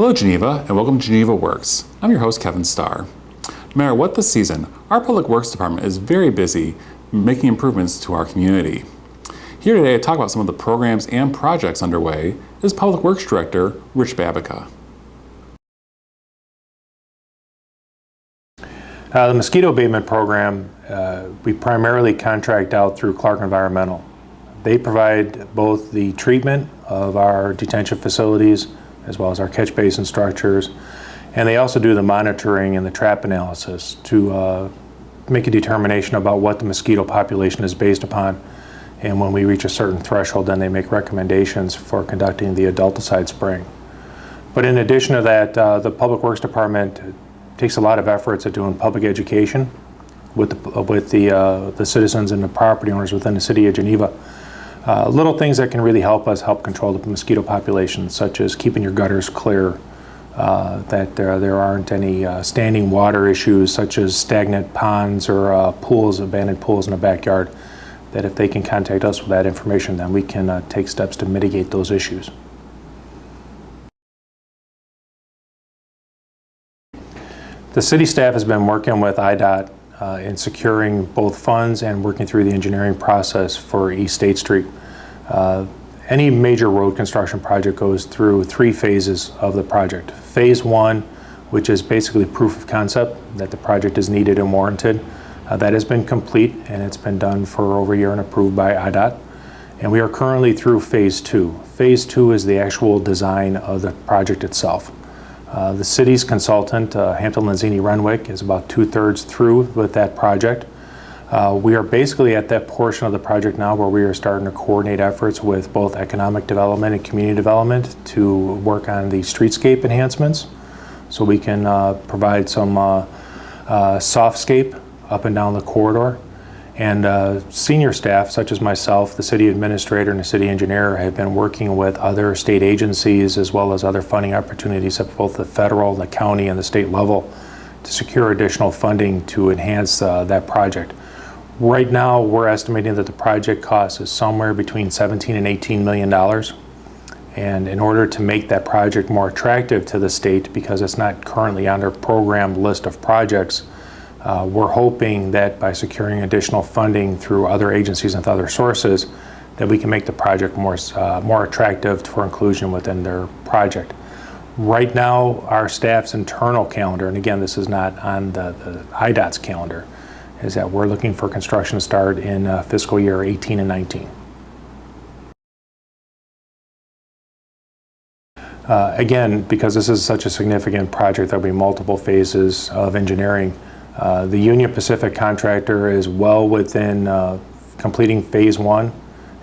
Hello Geneva, and welcome to Geneva Works. I'm your host, Kevin Starr. No matter what the season, our Public Works Department is very busy making improvements to our community. Here today to talk about some of the programs and projects underway is Public Works Director, Rich Babica. The mosquito abatement program, we primarily contract out through Clark Environmental. They provide both the treatment of our detention facilities as well as our catch basin structures, and they also do the monitoring and the trap analysis to make a determination about what the mosquito population is based upon. And when we reach a certain threshold, then they make recommendations for conducting the adulticide spraying. But in addition to that, the Public Works Department takes a lot of efforts at doing public education with the citizens and the property owners within the City of Geneva. Little things that can really help us help control the mosquito population, such as keeping your gutters clear, that there aren't any standing water issues such as stagnant ponds or pools, abandoned pools in the backyard, that if they can contact us with that information, then we can take steps to mitigate those issues. The city staff has been working with IDOT in securing both funds and working through the engineering process for East State Street. Any major road construction project goes through 3 phases of the project. Phase 1, which is basically proof of concept that the project is needed and warranted. That has been complete and it's been done for over a year and approved by IDOT. And we are currently through Phase 2. Phase 2 is the actual design of the project itself. The city's consultant, Hampton Lanzini Renwick, is about 2/3 through with that project. We are basically at that portion of the project now where we are starting to coordinate efforts with both economic development and community development to work on the streetscape enhancements, so we can provide some softscape up and down the corridor. And senior staff, such as myself, the city administrator, and the city engineer, have been working with other state agencies as well as other funding opportunities at both the federal, the county, and the state level to secure additional funding to enhance that project. Right now, we're estimating that the project cost is somewhere between $17 and $18 million. And in order to make that project more attractive to the state, because it's not currently on their program list of projects, we're hoping that by securing additional funding through other agencies and other sources, that we can make the project more attractive for inclusion within their project. Right now, our staff's internal calendar, and again, this is not on the IDOT's calendar, is that we're looking for construction to start in fiscal year 18 and 19. Again, because this is such a significant project, there'll be multiple phases of engineering. The Union Pacific contractor is well within completing Phase 1,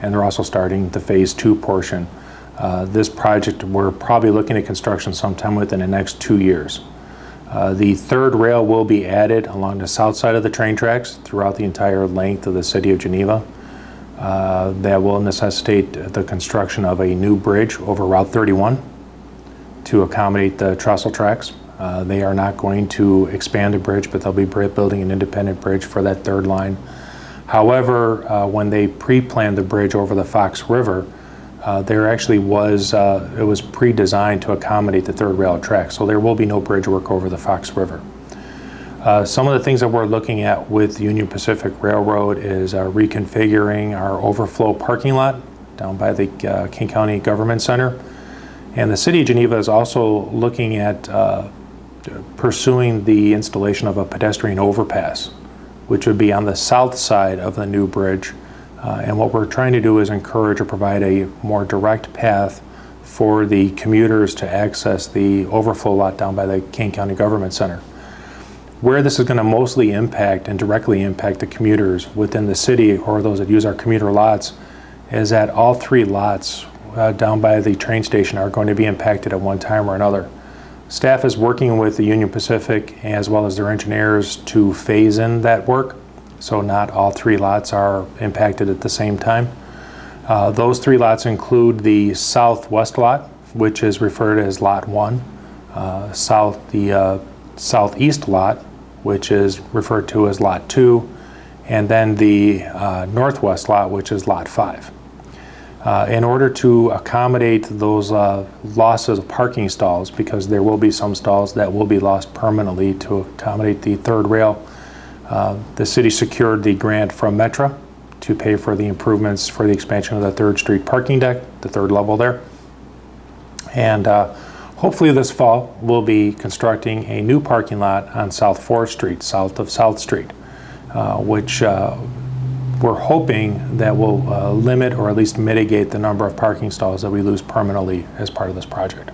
and they're also starting the Phase 2 portion. This project, we're probably looking at construction sometime within the next 2 years. The third rail will be added along the south side of the train tracks throughout the entire length of the City of Geneva. That will necessitate the construction of a new bridge over Route 31 to accommodate the trestle tracks. They are not going to expand the bridge, but they'll be building an independent bridge for that third line. However, when they pre-planned the bridge over the Fox River, there actually was, it was pre-designed to accommodate the third rail track, so there will be no bridge work over the Fox River. Some of the things that we're looking at with Union Pacific Railroad is reconfiguring our overflow parking lot down by the King County Government Center. And the City of Geneva is also looking at pursuing the installation of a pedestrian overpass, which would be on the south side of the new bridge. And what we're trying to do is encourage or provide a more direct path for the commuters to access the overflow lot down by the King County Government Center. Where this is going to mostly impact and directly impact the commuters within the city or those that use our commuter lots is that all 3 lots down by the train station are going to be impacted at one time or another. Staff is working with the Union Pacific as well as their engineers to phase in that work, so not all 3 lots are impacted at the same time. Those 3 lots include the southwest lot, which is referred to as Lot 1, the southeast lot, which is referred to as Lot 2, and then the northwest lot, which is Lot 5. In order to accommodate those losses of parking stalls, because there will be some stalls that will be lost permanently to accommodate the third rail, the city secured the grant from Metra to pay for the improvements for the expansion of the 3rd Street parking deck, the 3rd level there. And hopefully this fall we'll be constructing a new parking lot on South 4th Street, south of South Street, which we're hoping that will limit or at least mitigate the number of parking stalls that we lose permanently as part of this project.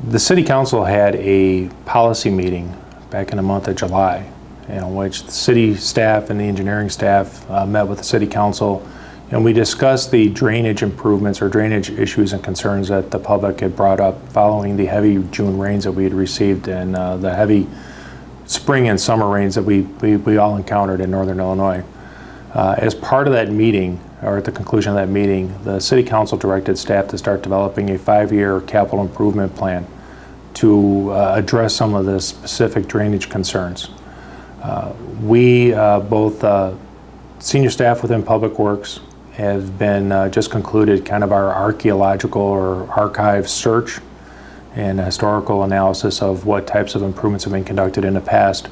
The City Council had a policy meeting back in the month of July, in which the city staff and the engineering staff met with the City Council, and we discussed the drainage improvements or drainage issues and concerns that the public had brought up following the heavy June rains that we had received and the heavy spring and summer rains that we all encountered in northern Illinois. As part of that meeting, or at the conclusion of that meeting, the City Council directed staff to start developing a 5-year capital improvement plan to address some of the specific drainage concerns. We, both senior staff within Public Works, have been just concluded kind of our archaeological or archive search and historical analysis of what types of improvements have been conducted in the past,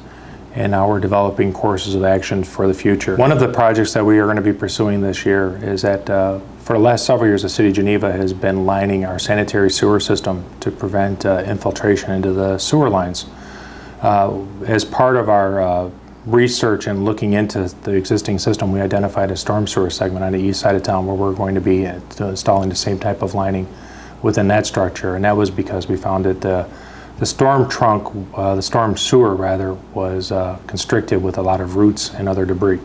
and now we're developing courses of action for the future. One of the projects that we are going to be pursuing this year is that for the last several years the City of Geneva has been lining our sanitary sewer system to prevent infiltration into the sewer lines. As part of our research and looking into the existing system, we identified a storm sewer segment on the east side of town where we're going to be installing the same type of lining within that structure, and that was because we found that the storm trunk, the storm sewer rather, was constricted with a lot of roots and other debris.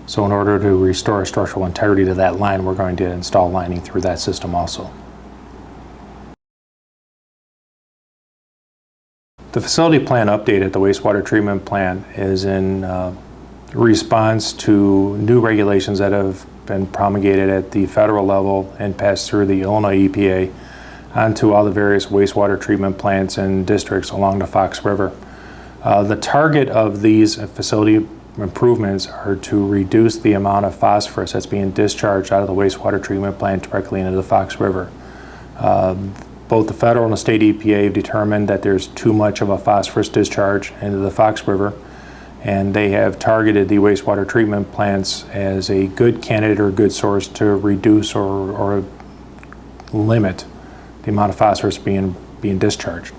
So in order to restore structural integrity to that line, we're going to install lining through that system also. The facility plan update at the wastewater treatment plant is in response to new regulations that have been promulgated at the federal level and passed through the Illinois EPA onto all the various wastewater treatment plants and districts along the Fox River. The target of these facility improvements are to reduce the amount of phosphorus that's being discharged out of the wastewater treatment plant directly into the Fox River. Both the federal and the state EPA have determined that there's too much of a phosphorus discharge into the Fox River, and they have targeted the wastewater treatment plants as a good candidate or good source to reduce or limit the amount of phosphorus being discharged.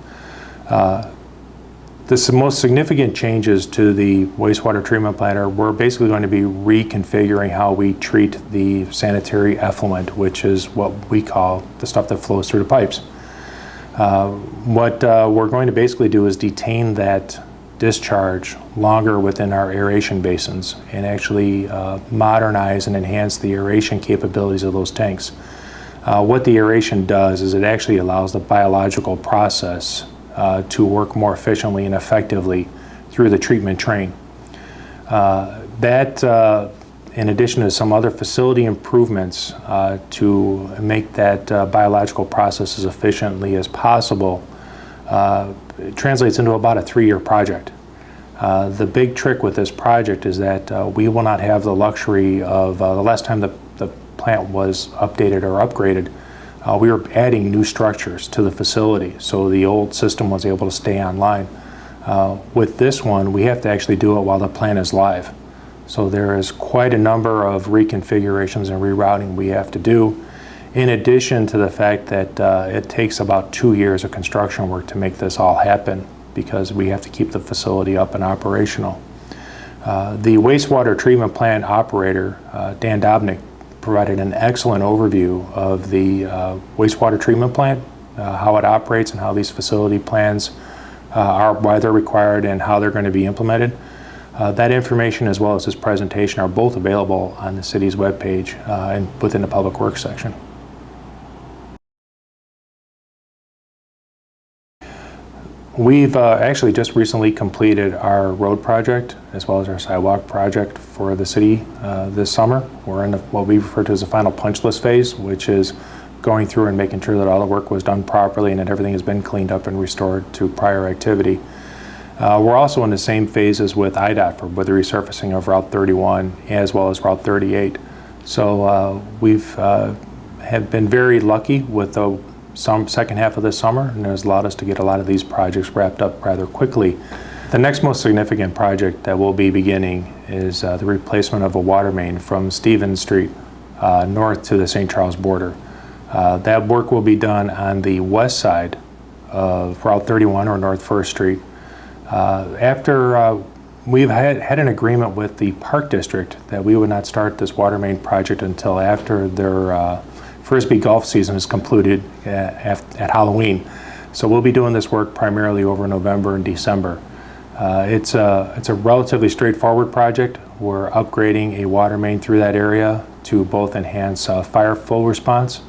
The most significant changes to the wastewater treatment plant are we're basically going to be reconfiguring how we treat the sanitary effluent, which is what we call the stuff that flows through the pipes. What we're going to basically do is detain that discharge longer within our aeration basins and actually modernize and enhance the aeration capabilities of those tanks. What the aeration does is it actually allows the biological process to work more efficiently and effectively through the treatment train. In addition to some other facility improvements to make that biological process as efficiently as possible, it translates into about a 3-year project. The big trick with this project is that we will not have the luxury of, the last time the plant was updated or upgraded, we were adding new structures to the facility, so the old system was able to stay online. With this one, we have to actually do it while the plant is live. So there is quite a number of reconfigurations and rerouting we have to do, in addition to the fact that it takes about 2 years of construction work to make this all happen, because we have to keep the facility up and operational. The wastewater treatment plant operator, Dan Dobnik, provided an excellent overview of the wastewater treatment plant, how it operates and how these facility plans are, why they're required and how they're going to be implemented. That information as well as this presentation are both available on the city's webpage and within the Public Works section. We've actually just recently completed our road project as well as our sidewalk project for the city this summer. We're in what we refer to as the final punch list phase, which is going through and making sure that all the work was done properly and that everything has been cleaned up and restored to prior activity. We're also in the same phases with IDOT with the resurfacing of Route 31 as well as Route 38. So we've have been very lucky with the second half of the summer, and it has allowed us to get a lot of these projects wrapped up rather quickly. The next most significant project that we'll be beginning is the replacement of a water main from Stevens Street north to the St. Charles border. That work will be done on the west side of Route 31 or North 1st Street. After we've had an agreement with the Park District that we would not start this water main project until after their Frisbee golf season is concluded at Halloween. So we'll be doing this work primarily over November and December. It's a relatively straightforward project. We're upgrading a water main through that area to both enhance fire flow response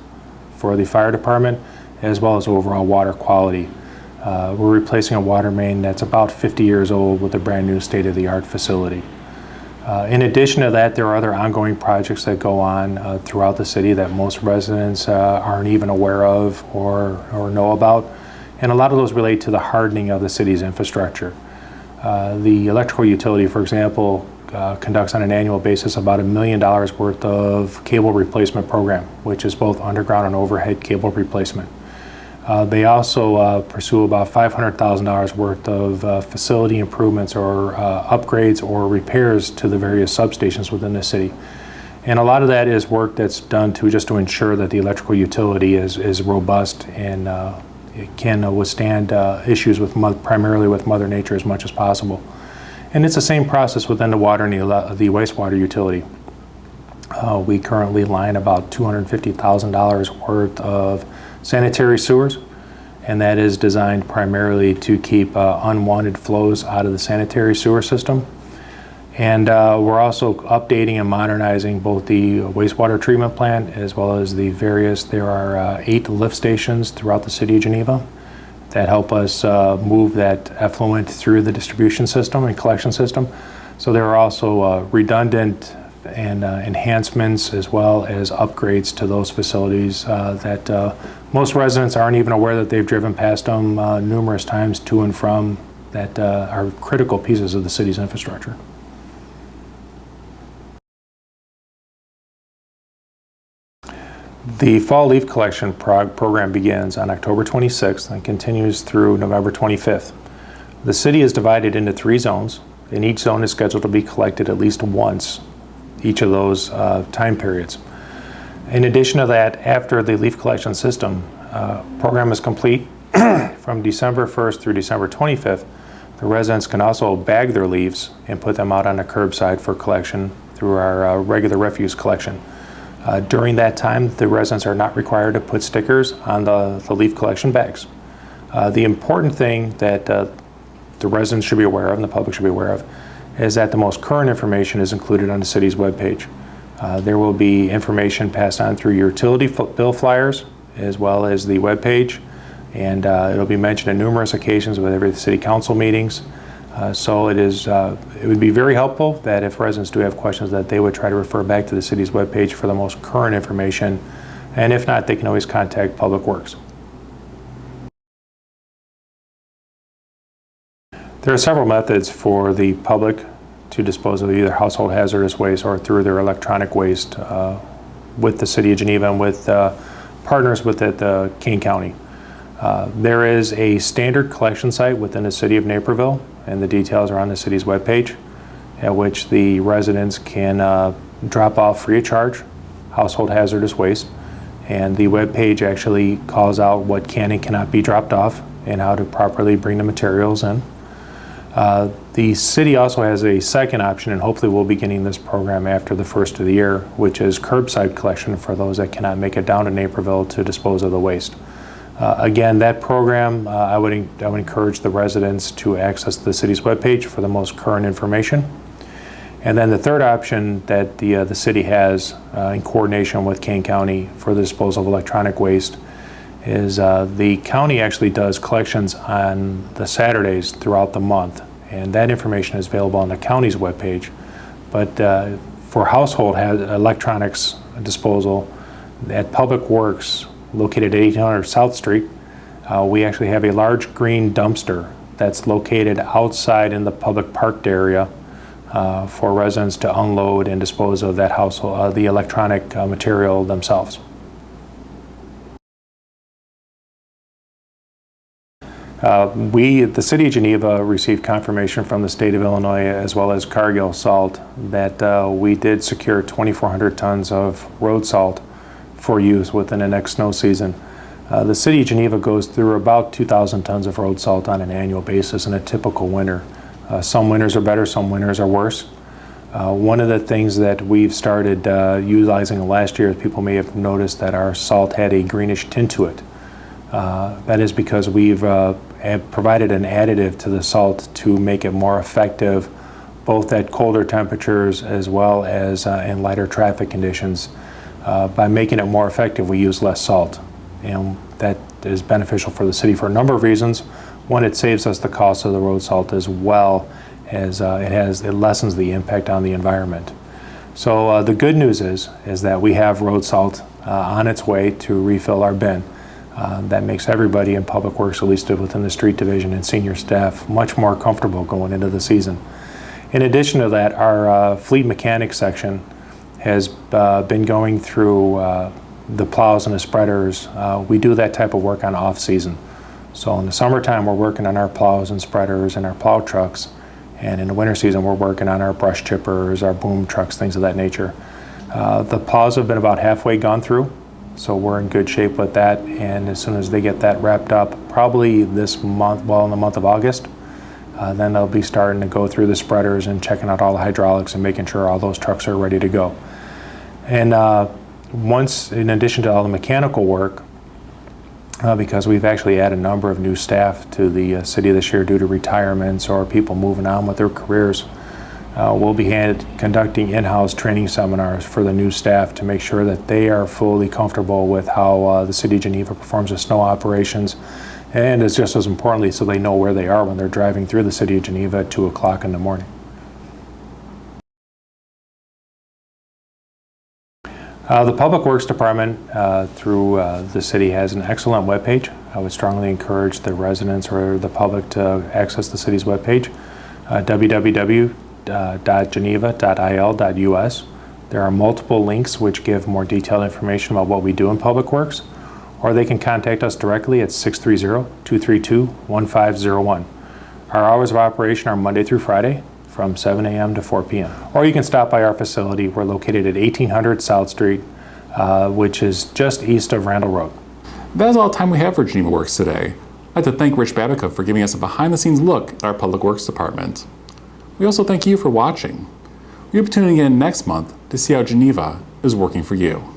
for the fire department as well as overall water quality. We're replacing a water main that's about 50 years old with a brand new state-of-the-art facility. In addition to that, there are other ongoing projects that go on throughout the city that most residents aren't even aware of or know about. And a lot of those relate to the hardening of the city's infrastructure. The electrical utility, for example, conducts on an annual basis about $1 million worth of cable replacement program, which is both underground and overhead cable replacement. They also pursue about $500,000 worth of facility improvements or upgrades or repairs to the various substations within the city. And a lot of that is work that's done just to ensure that the electrical utility is robust and it can withstand issues primarily with Mother Nature as much as possible. And it's the same process within the water and the wastewater utility. We currently line about $250,000 worth of sanitary sewers, and that is designed primarily to keep unwanted flows out of the sanitary sewer system. And we're also updating and modernizing both the wastewater treatment plant as well as there are 8 lift stations throughout the City of Geneva that help us move that effluent through the distribution system and collection system. So there are also redundant and enhancements as well as upgrades to those facilities that most residents aren't even aware that they've driven past them numerous times to and from that are critical pieces of the city's infrastructure. The fall leaf collection program begins on October 26th and continues through November 25th. The city is divided into 3 zones, and each zone is scheduled to be collected at least once each of those time periods. In addition to that, after the leaf collection system program is complete, from December 1st through December 25th, the residents can also bag their leaves and put them out on a curbside for collection through our regular refuse collection. During that time, the residents are not required to put stickers on the leaf collection bags. The important thing that the residents should be aware of and the public should be aware of is that the most current information is included on the city's webpage. There will be information passed on through your utility bill flyers as well as the webpage, and it'll be mentioned on numerous occasions with every city council meetings. So it would be very helpful that if residents do have questions that they would try to refer back to the city's webpage for the most current information, and if not, they can always contact Public Works. There are several methods for the public to dispose of either household hazardous waste or through their electronic waste with the City of Geneva and with partners with Kane County. There is a standard collection site within the City of Naperville, and the details are on the city's webpage, at which the residents can drop off free of charge household hazardous waste. And the webpage actually calls out what can and cannot be dropped off and how to properly bring the materials in. The city also has a second option, and hopefully we'll be beginning this program after the first of the year, which is curbside collection for those that cannot make it down to Naperville to dispose of the waste. Again, that program, I would encourage the residents to access the city's webpage for the most current information. And then the third option that the city has in coordination with Kane County for the disposal of electronic waste is the county actually does collections on the Saturdays throughout the month, and that information is available on the county's webpage. But for household electronics disposal at Public Works, located at 800 South Street, we actually have a large green dumpster that's located outside in the public parked area for residents to unload and dispose of that household, the electronic material themselves. The City of Geneva received confirmation from the state of Illinois as well as Cargill Salt that we did secure 2,400 tons of road salt for use within the next snow season. The City of Geneva goes through about 2,000 tons of road salt on an annual basis in a typical winter. Some winters are better, some winters are worse. One of the things that we've started utilizing last year, people may have noticed that our salt had a greenish tint to it. That is because we've provided an additive to the salt to make it more effective both at colder temperatures as well as in lighter traffic conditions. By making it more effective, we use less salt, and that is beneficial for the city for a number of reasons. One, it saves us the cost of the road salt as well as it lessens the impact on the environment. So the good news is that we have road salt on its way to refill our bin. That makes everybody in Public Works, at least within the street division and senior staff, much more comfortable going into the season. In addition to that, our fleet mechanics section has been going through the plows and the spreaders. We do that type of work on off-season. So in the summertime, we're working on our plows and spreaders and our plow trucks. And in the winter season, we're working on our brush chippers, our boom trucks, things of that nature. The plows have been about halfway gone through. So we're in good shape with that, and as soon as they get that wrapped up, probably this month, well, in the month of August, then they'll be starting to go through the spreaders and checking out all the hydraulics and making sure all those trucks are ready to go. And once, in addition to all the mechanical work, because we've actually added a number of new staff to the city this year due to retirements or people moving on with their careers, we'll be conducting in-house training seminars for the new staff to make sure that they are fully comfortable with how the City of Geneva performs the snow operations, and it's just as importantly so they know where they are when they're driving through the City of Geneva at 2 o'clock in the morning. The Public Works Department through the city has an excellent webpage. I would strongly encourage the residents or the public to access the city's webpage, www.geneva.il.us. There are multiple links which give more detailed information about what we do in Public Works, or they can contact us directly at 630-232-1501. Our hours of operation are Monday through Friday from 7 a.m. to 4 p.m. Or you can stop by our facility. We're located at 1800 South Street, which is just east of Randall Road. That is all the time we have for Geneva Works today. I'd like to thank Rich Babica for giving us a behind-the-scenes look at our Public Works Department. We also thank you for watching. We'll be tuning in next month to see how Geneva is working for you.